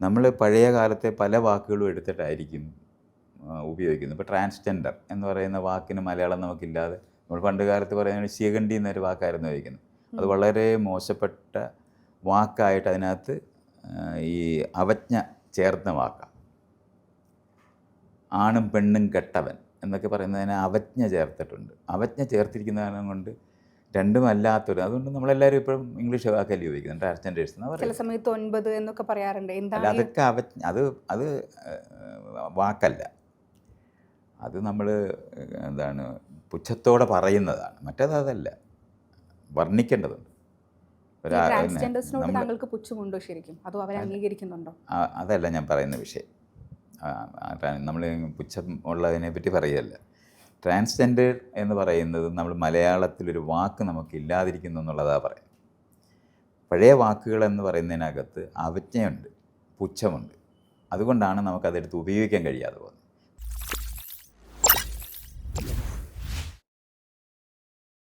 നമ്മൾ പഴയ കാലത്തെ പല വാക്കുകളും എടുത്തിട്ടായിരിക്കും ഉപയോഗിക്കുന്നത്. ഇപ്പോൾ ട്രാൻസ്ജെൻഡർ എന്ന് പറയുന്ന വാക്കിന് മലയാളം നമുക്കില്ലാതെ, നമ്മൾ പണ്ട് കാലത്ത് പറയുന്നത് ശിഖണ്ഡി എന്നൊരു വാക്കായിരുന്നു ഉപയോഗിക്കുന്നത്. അത് വളരെ മോശപ്പെട്ട വാക്കായിട്ട് അതിനകത്ത് ഈ അവജ്ഞ ചേർന്ന വാക്കാണ്. ആണും പെണ്ണും കെട്ടവൻ എന്നൊക്കെ പറയുന്നതിന് അവജ്ഞ ചേർത്തിട്ടുണ്ട്. അവജ്ഞ ചേർത്തിരിക്കുന്ന കാരണം കൊണ്ട് രണ്ടുമല്ലാത്തൊരു, അതുകൊണ്ട് നമ്മളെല്ലാവരും ഇപ്പോഴും ഇംഗ്ലീഷ് വാക്കല്ലേ ഉപയോഗിക്കുന്നത്, ട്രാൻസ്ജെൻഡേഴ്സ് എന്ന് ചില പറയുന്നത്. സമയത്ത് 9 എന്നൊക്കെ പറയാറുണ്ട്. അല്ല, എന്താണ് അതൊക്കെ അത് വാക്കല്ല, അത് നമ്മൾ എന്താണ് പുച്ഛത്തോടെ പറയുന്നതാണ്. അതല്ല, വർണ്ണിക്കേണ്ടതുണ്ട്. ട്രാൻസ്ജെൻഡേഴ്സിനോട് താങ്കൾക്ക് പുച്ഛമുണ്ടോ ശരിക്കും, അതോ അവരെ അംഗീകരിക്കുന്നുണ്ടോ? അതല്ല ഞാൻ പറയുന്ന വിഷയം. നമ്മൾ പുച്ഛം ഉള്ളതിനെ പറ്റി പറയുകയല്ല. ട്രാൻസ്ജെൻഡർ എന്ന് പറയുന്നത് നമ്മൾ മലയാളത്തിലൊരു വാക്ക് നമുക്കില്ലാതിരിക്കുന്നു എന്നുള്ളതാണ് പറയുന്നത്. പഴയ വാക്കുകളെന്ന് പറയുന്നതിനകത്ത് അവജ്ഞയുണ്ട്, പുച്ഛമുണ്ട്. അതുകൊണ്ടാണ് നമുക്കതെടുത്ത് ഉപയോഗിക്കാൻ കഴിയാതെ പോകുന്നത്.